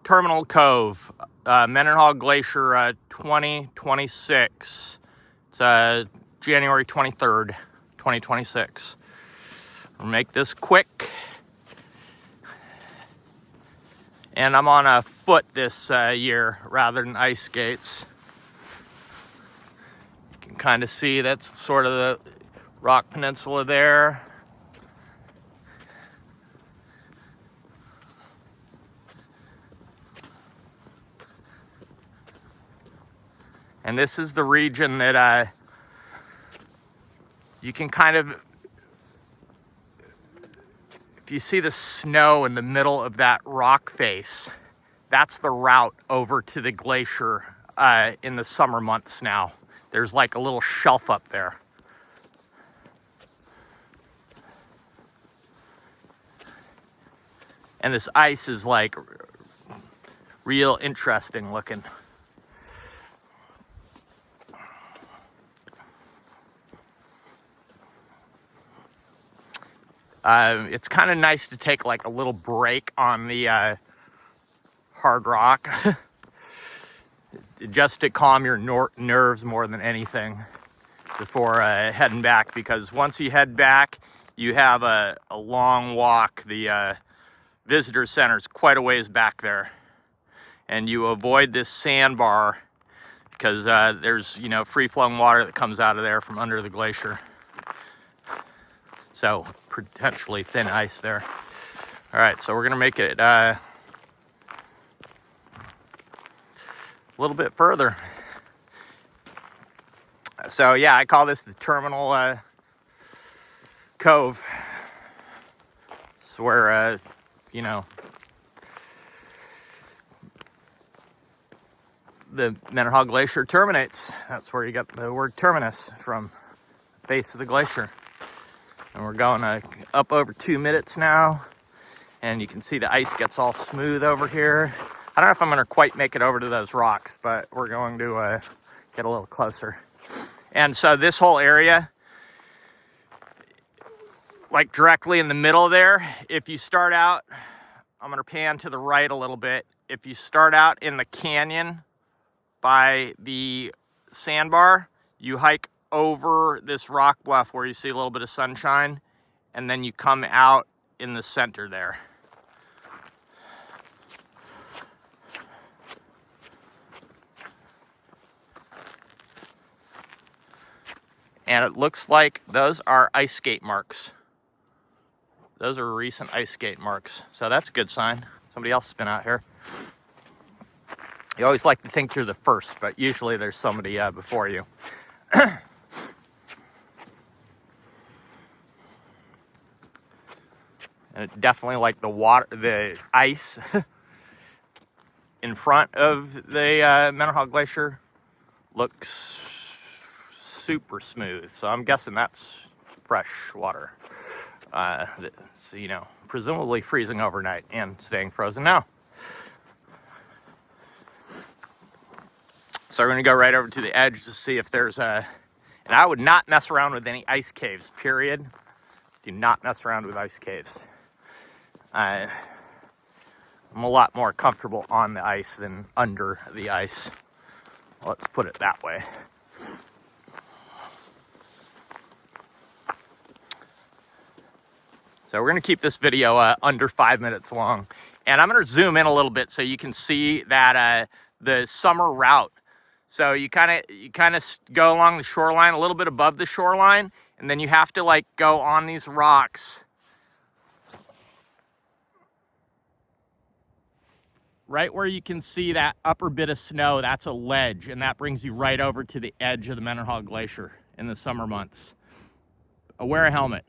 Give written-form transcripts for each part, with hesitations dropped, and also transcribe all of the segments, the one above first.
Terminal Cove, Mendenhall Glacier 2026. It's January 23rd, 2026. We'll make this quick. And I'm on a foot this year rather than ice skates. You can kind of see that's sort of the rock peninsula there. And this is the region that you can kind of, if you see the snow in the middle of that rock face, that's the route over to the glacier in the summer months now. There's like a little shelf up there. And this ice is like real interesting looking. It's kind of nice to take like a little break on the hard rock just to calm your nerves more than anything before heading back, because once you head back you have a long walk. The visitor center is quite a ways back there, and you avoid this sandbar because there's, you know, free-flowing water that comes out of there from under the glacier. So potentially thin ice there. All right, so we're gonna make it a little bit further. So yeah, I call this the Terminal Cove. It's where you know, the Mendenhall Glacier terminates. That's where you got the word terminus from, the face of the glacier. And we're going up over 2 minutes now, and you can see the ice gets all smooth over here. I don't know if I'm going to quite make it over to those rocks, but we're going to get a little closer. And so this whole area, like directly in the middle there, if you start out, I'm going to pan to the right a little bit. If you start out in the canyon by the sandbar, you hike over this rock bluff where you see a little bit of sunshine, and then you come out in the center there. And it looks like those are ice skate marks. Those are recent ice skate marks. So that's a good sign. Somebody else has been out here. You always like to think you're the first, but usually there's somebody before you. And it's definitely like the ice in front of the Mendenhall Glacier looks super smooth. So I'm guessing that's fresh water. That's, you know, presumably freezing overnight and staying frozen now. So we're gonna go right over to the edge to see if there's and I would not mess around with any ice caves, period. Do not mess around with ice caves. I'm a lot more comfortable on the ice than under the ice. Let's put it that way. So we're gonna keep this video under 5 minutes long. And I'm gonna zoom in a little bit so you can see that the summer route. So you kind of go along the shoreline, a little bit above the shoreline, and then you have to like go on these rocks right where you can see that upper bit of snow. That's a ledge, and that brings you right over to the edge of the Mendenhall Glacier in the summer months. Wear a helmet.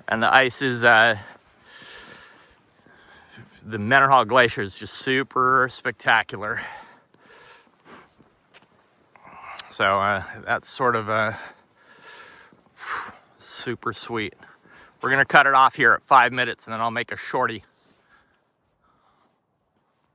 And the ice is, the Mendenhall Glacier is just super spectacular. So that's sort of super sweet. We're gonna cut it off here at 5 minutes, and then I'll make a shorty.